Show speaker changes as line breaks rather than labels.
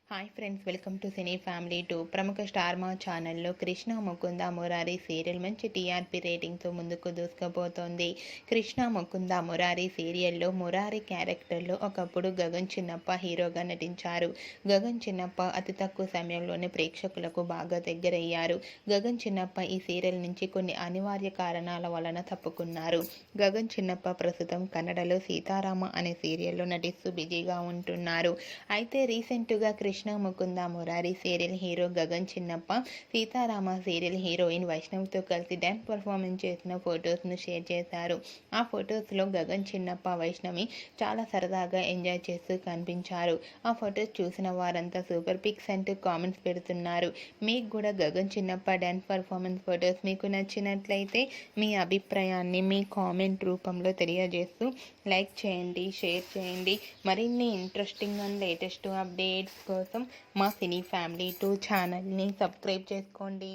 Hi friends, welcome to cine family 2. ప్రముఖ star మా ఛానల్లో కృష్ణ ముకుంద మురారి సీరియల్ మంచి టీఆర్పీ రేటింగ్తో ముందుకు దూసుకుపోతోంది. కృష్ణ ముకుంద మురారి సీరియల్లో మురారి క్యారెక్టర్లో ఒకప్పుడు గగన్ చిన్నప్ప హీరోగా నటించారు. గగన్ చిన్నప్ప అతి తక్కువ సమయంలోనే ప్రేక్షకులకు బాగా దగ్గరయ్యారు. గగన్ చిన్నప్ప ఈ సీరియల్ నుంచి కొన్ని అనివార్య కారణాల వలన తప్పుకున్నారు. గగన్ చిన్నప్ప ప్రస్తుతం కన్నడలో సీతారామ అనే సీరియల్లో నటిస్తూ బిజీగా ఉంటున్నారు. అయితే రీసెంట్గా కృష్ణ ముకుంద మురారి సీరియల్ హీరో గగన్ చిన్నప్ప సీతారామ సీరియల్ హీరోయిన్ వైష్ణవ్తో కలిసి డ్యాన్స్ పర్ఫార్మెన్స్ చేసిన ఫొటోస్ను షేర్ చేశారు. ఆ ఫొటోస్లో గగన్ చిన్నప్ప వైష్ణవి చాలా సరదాగా ఎంజాయ్ చేస్తూ కనిపించారు. ఆ ఫొటోస్ చూసిన వారంతా సూపర్ పిక్స్ అంటూ కామెంట్స్ పెడుతున్నారు. మీకు కూడా గగన్ చిన్నప్ప డ్యాన్స్ పర్ఫార్మెన్స్ ఫొటోస్ మీకు నచ్చినట్లయితే మీ అభిప్రాయాన్ని మీ కామెంట్ రూపంలో తెలియజేస్తూ లైక్ చేయండి, షేర్ చేయండి. మరిన్ని ఇంట్రెస్టింగ్ అండ్ లేటెస్ట్ అప్డేట్స్ కోసం మా సినీ ఫ్యామిలీ 2 ఛానల్ని సబ్స్క్రైబ్ చేసుకోండి.